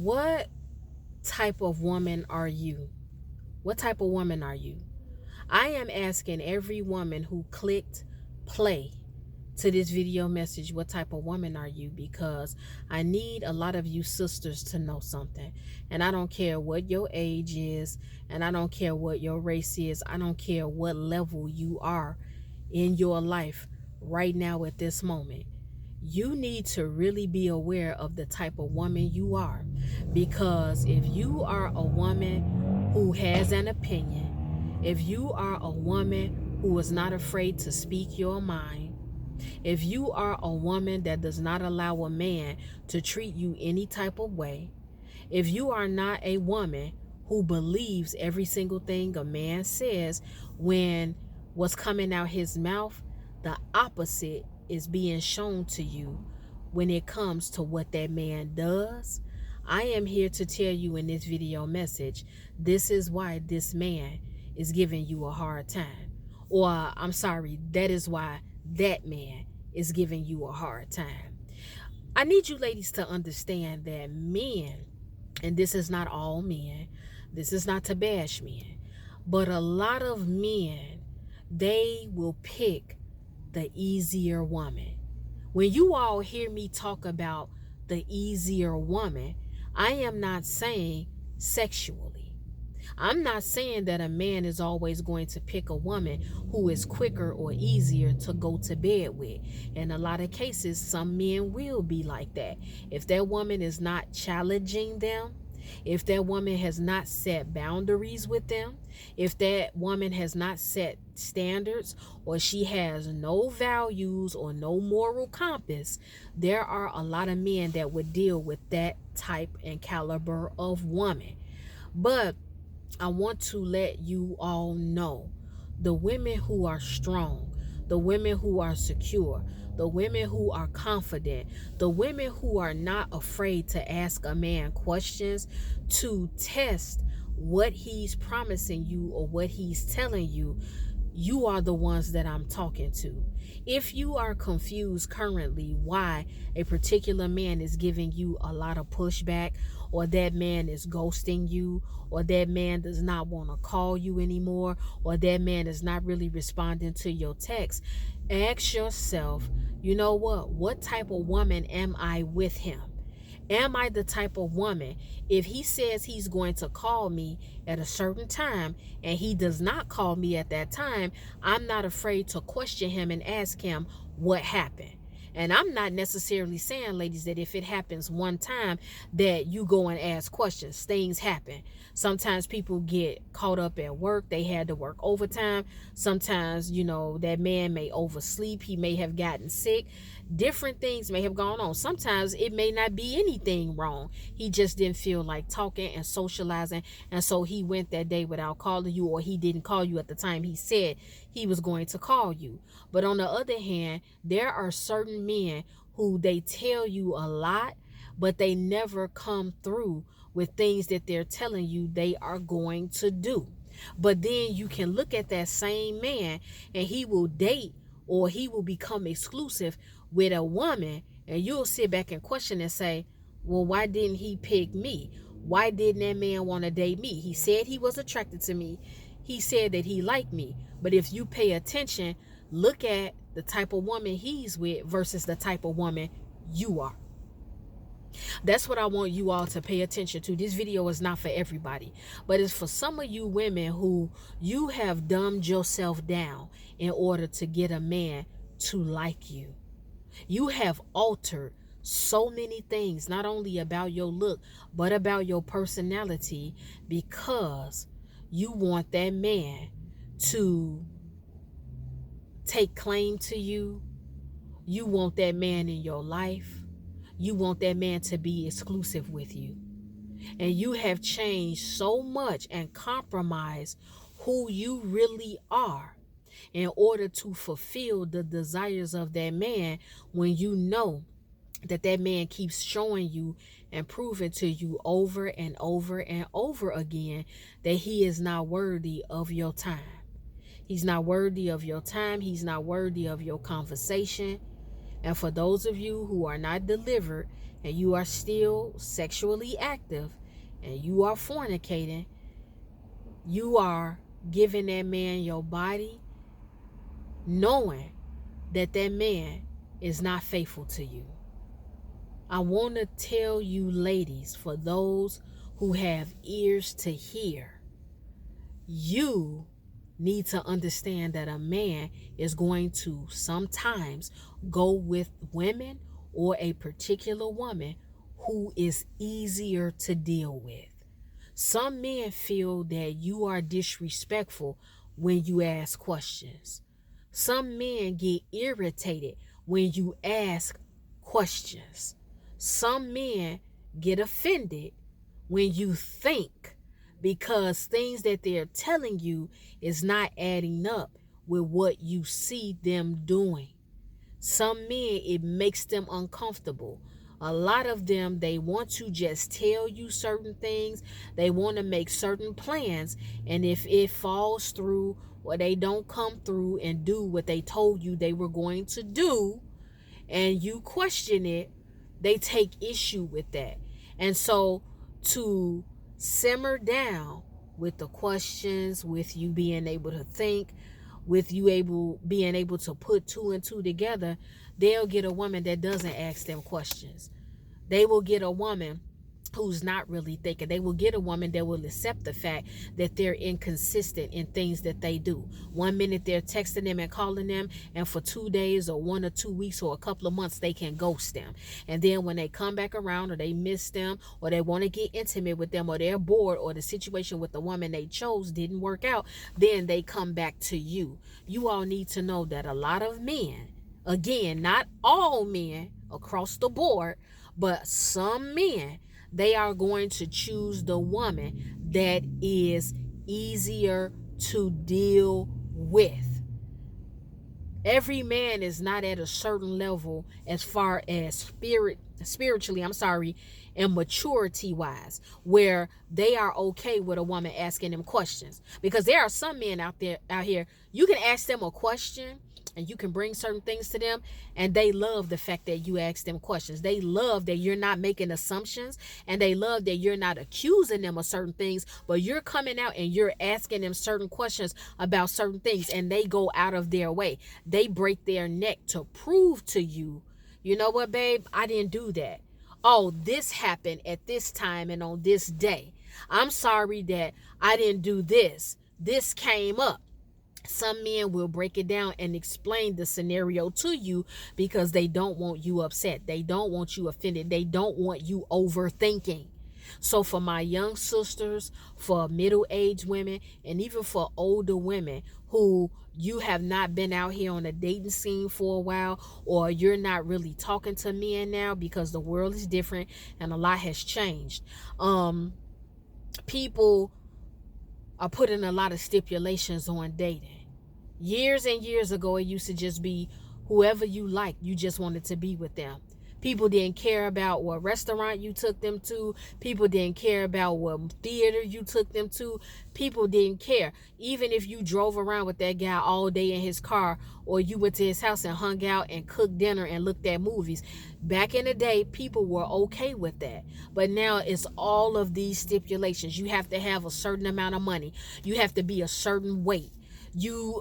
What type of woman are you? What type of woman are you? I am asking every woman who clicked play to this video message, what type of woman are you? Because I need a lot of you sisters to know something. And I don't care what your age is, and I don't care what your race is. I don't care what level you are in your life right now at this moment. You need to really be aware of the type of woman you are. Because if you are a woman who has an opinion, if you are a woman who is not afraid to speak your mind, if you are a woman that does not allow a man to treat you any type of way, if you are not a woman who believes every single thing a man says when what's coming out his mouth, the opposite is being shown to you when it comes to what that man does, I am here to tell you in this video message, this is why this man is giving you a hard time. Or, I'm sorry, that is why that man is giving you a hard time. I need you ladies to understand that men, and this is not all men, this is not to bash men, but a lot of men, they will pick the easier woman. When you all hear me talk about the easier woman, I am not saying sexually. I'm not saying that a man is always going to pick a woman who is quicker or easier to go to bed with. In a lot of cases, some men will be like that. If that woman is not challenging them, if that woman has not set boundaries with them, if that woman has not set standards, or she has no values or no moral compass, there are a lot of men that would deal with that type and caliber of woman. But I want to let you all know, the women who are strong, the women who are secure, the women who are confident, the women who are not afraid to ask a man questions to test what he's promising you or what he's telling you, you are the ones that I'm talking to. If you are confused currently why a particular man is giving you a lot of pushback, or that man is ghosting you, or that man does not want to call you anymore, or that man is not really responding to your text, ask yourself, you know what type of woman am I with him? Am I the type of woman, if he says he's going to call me at a certain time and he does not call me at that time, I'm not afraid to question him and ask him what happened. And I'm not necessarily saying, ladies, that if it happens one time that you go and ask questions. Things happen. Sometimes people get caught up at work. They had to work overtime. Sometimes, that man may oversleep. He may have gotten sick. Different things may have gone on. Sometimes it may not be anything wrong. He just didn't feel like talking and socializing. And so he went that day without calling you, or he didn't call you at the time he said he was going to call you. But on the other hand, there are certain men who they tell you a lot, but they never come through with things that they're telling you they are going to do. But then you can look at that same man and he will date, or he will become exclusive with a woman, and you'll sit back and question and say, well, why didn't he pick me? Why didn't that man want to date me? He said he was attracted to me. He said that he liked me. But if you pay attention, look at the type of woman he's with versus the type of woman you are. That's what I want you all to pay attention to. This video is not for everybody, but it's for some of you women who you have dumbed yourself down in order to get a man to like you. You have altered so many things, not only about your look, but about your personality, because you want that man to take claim to you. You want that man in your life. You want that man to be exclusive with you. And you have changed so much and compromised who you really are in order to fulfill the desires of that man, when you know that that man keeps showing you and proving to you over and over and over again that he is not worthy of your time. He's not worthy of your time. He's not worthy of your conversation. And for those of you who are not delivered and you are still sexually active and you are fornicating, you are giving that man your body knowing that that man is not faithful to you. I want to tell you, ladies, for those who have ears to hear, you need to understand that a man is going to sometimes go with women or a particular woman who is easier to deal with. Some men feel that you are disrespectful when you ask questions. Some men get irritated when you ask questions. Some men get offended when you think, because things that they're telling you is not adding up with what you see them doing. Some men, it makes them uncomfortable. A lot of them, they want to just tell you certain things. They want to make certain plans. And if it falls through or they don't come through and do what they told you they were going to do, and you question it, they take issue with that. And so to simmer down with the questions, with you being able to think, with you being able to put two and two together, they'll get a woman that doesn't ask them questions. They will get a woman who's not really thinking. They will get a woman that will accept the fact that they're inconsistent in things that they do. 1 minute they're texting them and calling them, and for 2 days or 1 or 2 weeks or a couple of months they can ghost them. And then when they come back around, or they miss them, or they want to get intimate with them, or they're bored, or the situation with the woman they chose didn't work out, then they come back to you. You all need to know that a lot of men, again, not all men across the board, but some men, they are going to choose the woman that is easier to deal with. Every man is not at a certain level as far as spiritually, and maturity wise, where they are okay with a woman asking them questions. Because there are some men out here, you can ask them a question and you can bring certain things to them, and they love the fact that you ask them questions. They love that you're not making assumptions, and they love that you're not accusing them of certain things, but you're coming out and you're asking them certain questions about certain things, and they go out of their way. They break their neck to prove to you, you know what, babe, I didn't do that. Oh, this happened at this time and on this day. I'm sorry that I didn't do this. This came up. Some men will break it down and explain the scenario to you because they don't want you upset. They don't want you offended. They don't want you overthinking. So for my young sisters, for middle-aged women, and even for older women who you have not been out here on a dating scene for a while, or you're not really talking to men now because the world is different and a lot has changed. People are putting a lot of stipulations on dating. Years and years ago, it used to just be whoever you liked, you just wanted to be with them. People didn't care about what restaurant you took them to. People didn't care about what theater you took them to. People didn't care. Even if you drove around with that guy all day in his car, or you went to his house and hung out and cooked dinner and looked at movies. Back in the day, people were okay with that. But now it's all of these stipulations. You have to have a certain amount of money. You have to be a certain weight. You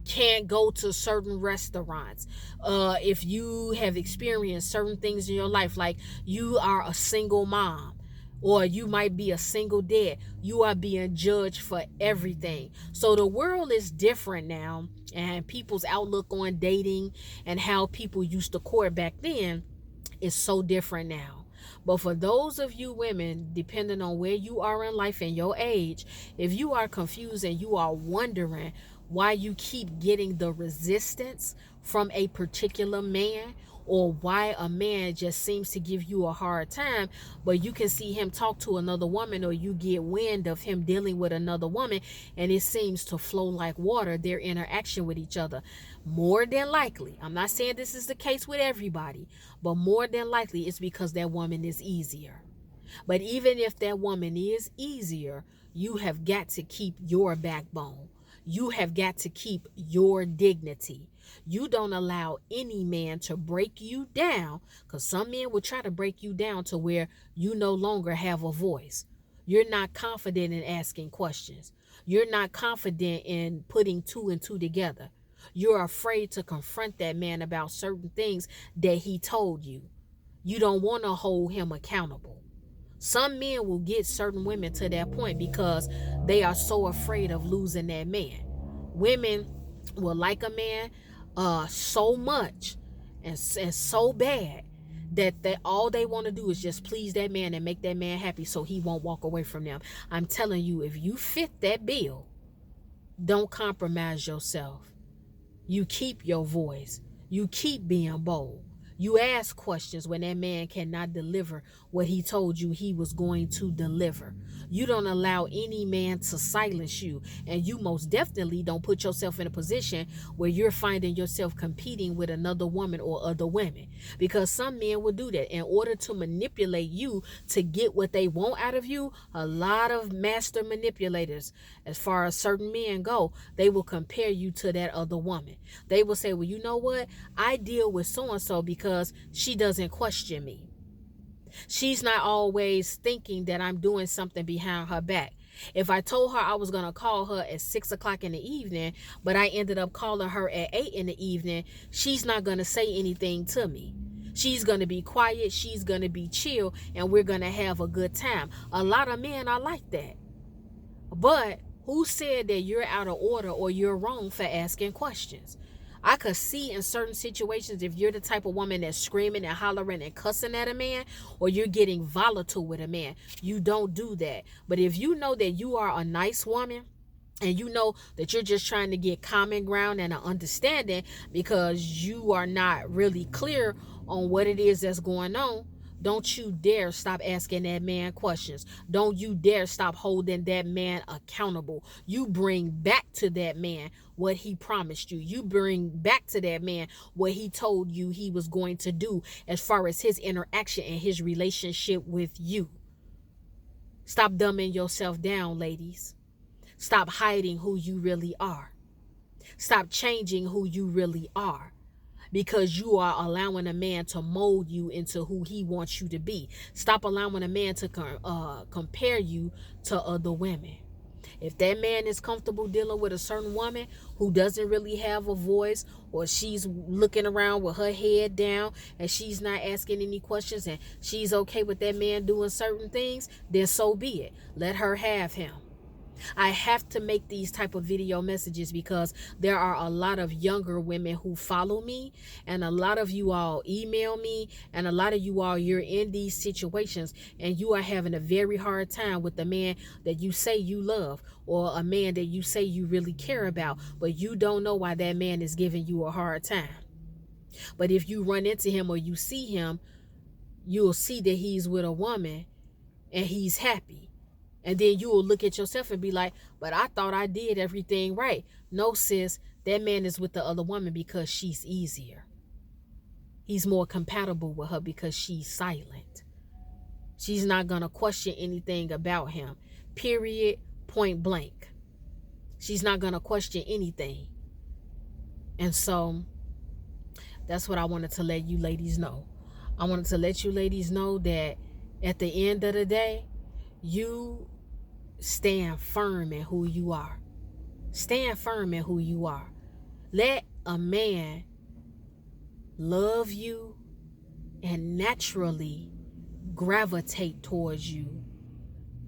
can't go to certain restaurants. If you have experienced certain things in your life, like you are a single mom, or you might be a single dad, you are being judged for everything. So the world is different now, and people's outlook on dating and how people used to court back then is so different now. But for those of you women, depending on where you are in life and your age, if you are confused and you are wondering why you keep getting the resistance from a particular man, or why a man just seems to give you a hard time, but you can see him talk to another woman, or you get wind of him dealing with another woman, and it seems to flow like water, their interaction with each other. More than likely, I'm not saying this is the case with everybody, but more than likely it's because that woman is easier. But even if that woman is easier, you have got to keep your backbone. You have got to keep your dignity. You don't allow any man to break you down, because some men will try to break you down to where you no longer have a voice. You're not confident in asking questions. You're not confident in putting two and two together. You're afraid to confront that man about certain things that he told you. You don't want to hold him accountable. Some men will get certain women to that point because they are so afraid of losing that man. Women will like a man so much and so bad that all they want to do is just please that man and make that man happy so he won't walk away from them. I'm telling you, if you fit that bill, don't compromise yourself. You keep your voice. You keep being bold. You ask questions when that man cannot deliver what he told you he was going to deliver. You don't allow any man to silence you. And you most definitely don't put yourself in a position where you're finding yourself competing with another woman or other women. Because some men will do that in order to manipulate you to get what they want out of you. A lot of master manipulators, as far as certain men go, they will compare you to that other woman. They will say, well, you know what? I deal with so-and-so because she doesn't question me. She's not always thinking that I'm doing something behind her back. If I told her I was going to call her at 6 o'clock in the evening, but I ended up calling her at 8 in the evening, she's not going to say anything to me. She's going to be quiet. She's going to be chill, and we're going to have a good time. A lot of men are like that. But who said that you're out of order or you're wrong for asking questions? I could see in certain situations if you're the type of woman that's screaming and hollering and cussing at a man, or you're getting volatile with a man. You don't do that. But if you know that you are a nice woman, and you know that you're just trying to get common ground and an understanding because you are not really clear on what it is that's going on, don't you dare stop asking that man questions. Don't you dare stop holding that man accountable. You bring back to that man what he promised you. You bring back to that man what he told you he was going to do as far as his interaction and his relationship with you. Stop dumbing yourself down, ladies. Stop hiding who you really are. Stop changing who you really are, because you are allowing a man to mold you into who he wants you to be. Stop allowing a man to compare you to other women. If that man is comfortable dealing with a certain woman who doesn't really have a voice, or she's looking around with her head down and she's not asking any questions, and she's okay with that man doing certain things, then so be it. Let her have him. I have to make these type of video messages because there are a lot of younger women who follow me, and a lot of you all email me, and a lot of you all, you're in these situations and you are having a very hard time with the man that you say you love, or a man that you say you really care about, but you don't know why that man is giving you a hard time. But if you run into him or you see him, you'll see that he's with a woman and he's happy. And then you will look at yourself and be like, but I thought I did everything right. No, sis, that man is with the other woman because she's easier. He's more compatible with her because she's silent. She's not going to question anything about him. Period. Point blank. She's not going to question anything. And so that's what I wanted to let you ladies know. I wanted to let you ladies know that at the end of the day, you stand firm in who you are. Stand firm in who you are. Let a man love you and naturally gravitate towards you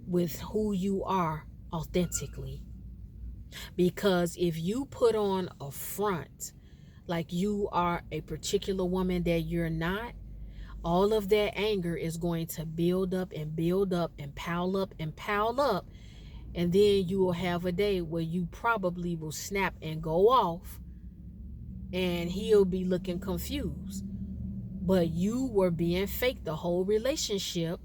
with who you are authentically. Because if you put on a front like you are a particular woman that you're not, all of that anger is going to build up and build up and pile up and pile up. And then you will have a day where you probably will snap and go off, and he'll be looking confused. But you were being fake the whole relationship,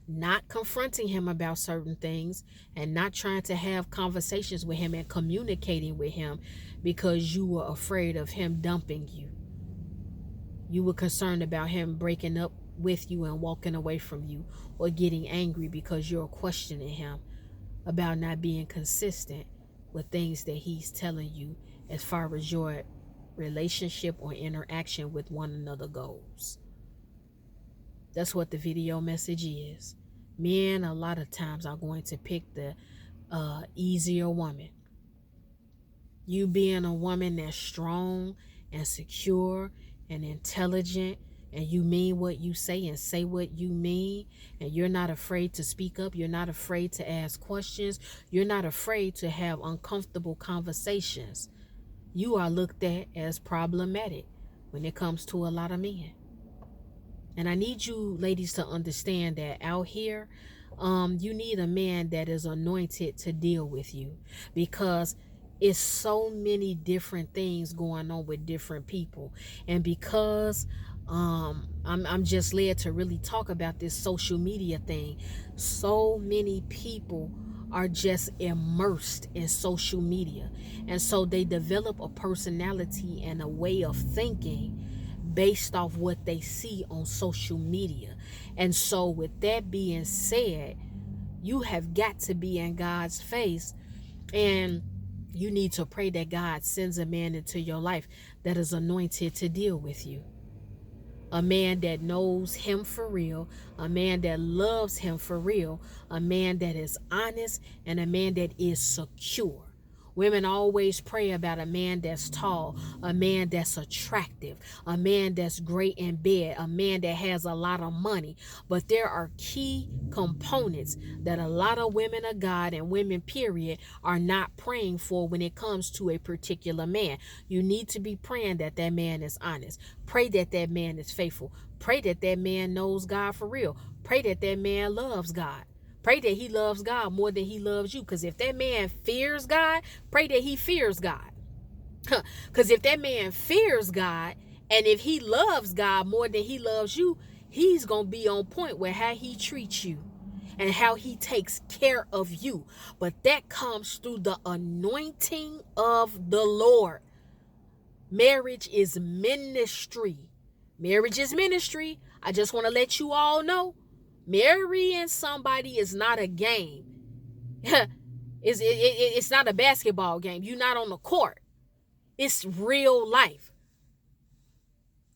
not confronting him about certain things and not trying to have conversations with him and communicating with him because you were afraid of him dumping you. You were concerned about him breaking up with you and walking away from you, or getting angry because you're questioning him about not being consistent with things that he's telling you as far as your relationship or interaction with one another goes. That's what the video message is. Men a lot of times are going to pick the easier woman. You being a woman that's strong and secure and intelligent, and you mean what you say and say what you mean, and you're not afraid to speak up, you're not afraid to ask questions, you're not afraid to have uncomfortable conversations, you are looked at as problematic when it comes to a lot of men. And I need you ladies to understand that out here, you need a man that is anointed to deal with you, because it's so many different things going on with different people. And because I'm just led to really talk about this social media thing, so many people are just immersed in social media, and so they develop a personality and a way of thinking based off what they see on social media. And so with that being said, you have got to be in God's face, and you need to pray that God sends a man into your life that is anointed to deal with you. A man that knows him for real, a man that loves him for real, a man that is honest, and a man that is secure. Women always pray about a man that's tall, a man that's attractive, a man that's great in bed, a man that has a lot of money. But there are key components that a lot of women of God and women, period, are not praying for when it comes to a particular man. You need to be praying that that man is honest. Pray that that man is faithful. Pray that that man knows God for real. Pray that that man loves God. Pray that he loves God more than he loves you. Because if that man fears God, pray that he fears God. Because if that man fears God, and if he loves God more than he loves you, he's going to be on point with how he treats you and how he takes care of you. But that comes through the anointing of the Lord. Marriage is ministry. Marriage is ministry. I just want to let you all know, marrying somebody is not a game. It's not a basketball game. You're not on the court. It's real life.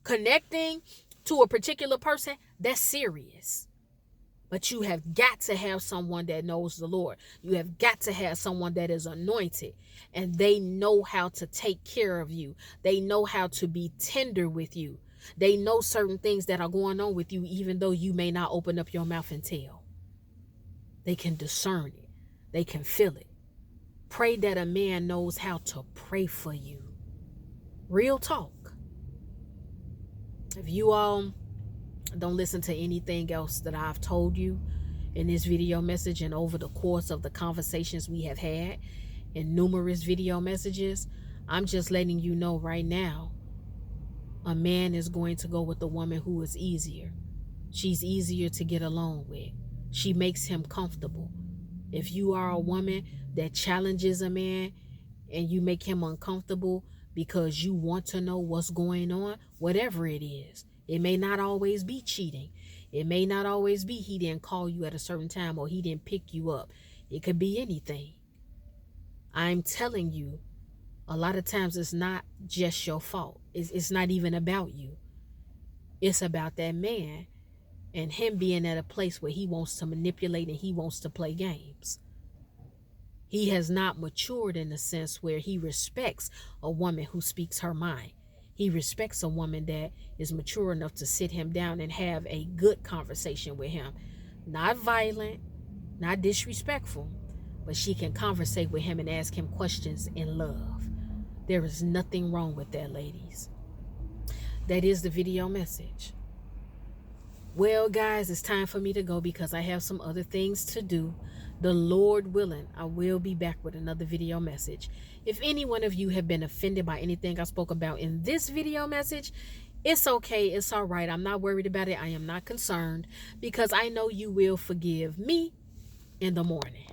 Connecting to a particular person, that's serious. But you have got to have someone that knows the Lord. You have got to have someone that is anointed, and they know how to take care of you. They know how to be tender with you. They know certain things that are going on with you, even though you may not open up your mouth and tell. They can discern it. They can feel it. Pray that a man knows how to pray for you. Real talk. If you all don't listen to anything else that I've told you in this video message and over the course of the conversations we have had in numerous video messages, I'm just letting you know right now, a man is going to go with the woman who is easier. She's easier to get along with. She makes him comfortable. If you are a woman that challenges a man and you make him uncomfortable because you want to know what's going on, whatever it is, it may not always be cheating. It may not always be he didn't call you at a certain time or he didn't pick you up. It could be anything. I'm telling you, a lot of times it's not just your fault. It's not even about you. It's about that man and him being at a place where he wants to manipulate and he wants to play games. He has not matured in the sense where he respects a woman who speaks her mind. He respects a woman that is mature enough to sit him down and have a good conversation with him. Not violent, not disrespectful, but she can conversate with him and ask him questions in love. There is nothing wrong with that, ladies. That is the video message. Well, guys, it's time for me to go because I have some other things to do. The Lord willing, I will be back with another video message. If any one of you have been offended by anything I spoke about in this video message, it's okay. It's all right. I'm not worried about it. I am not concerned because I know you will forgive me in the morning.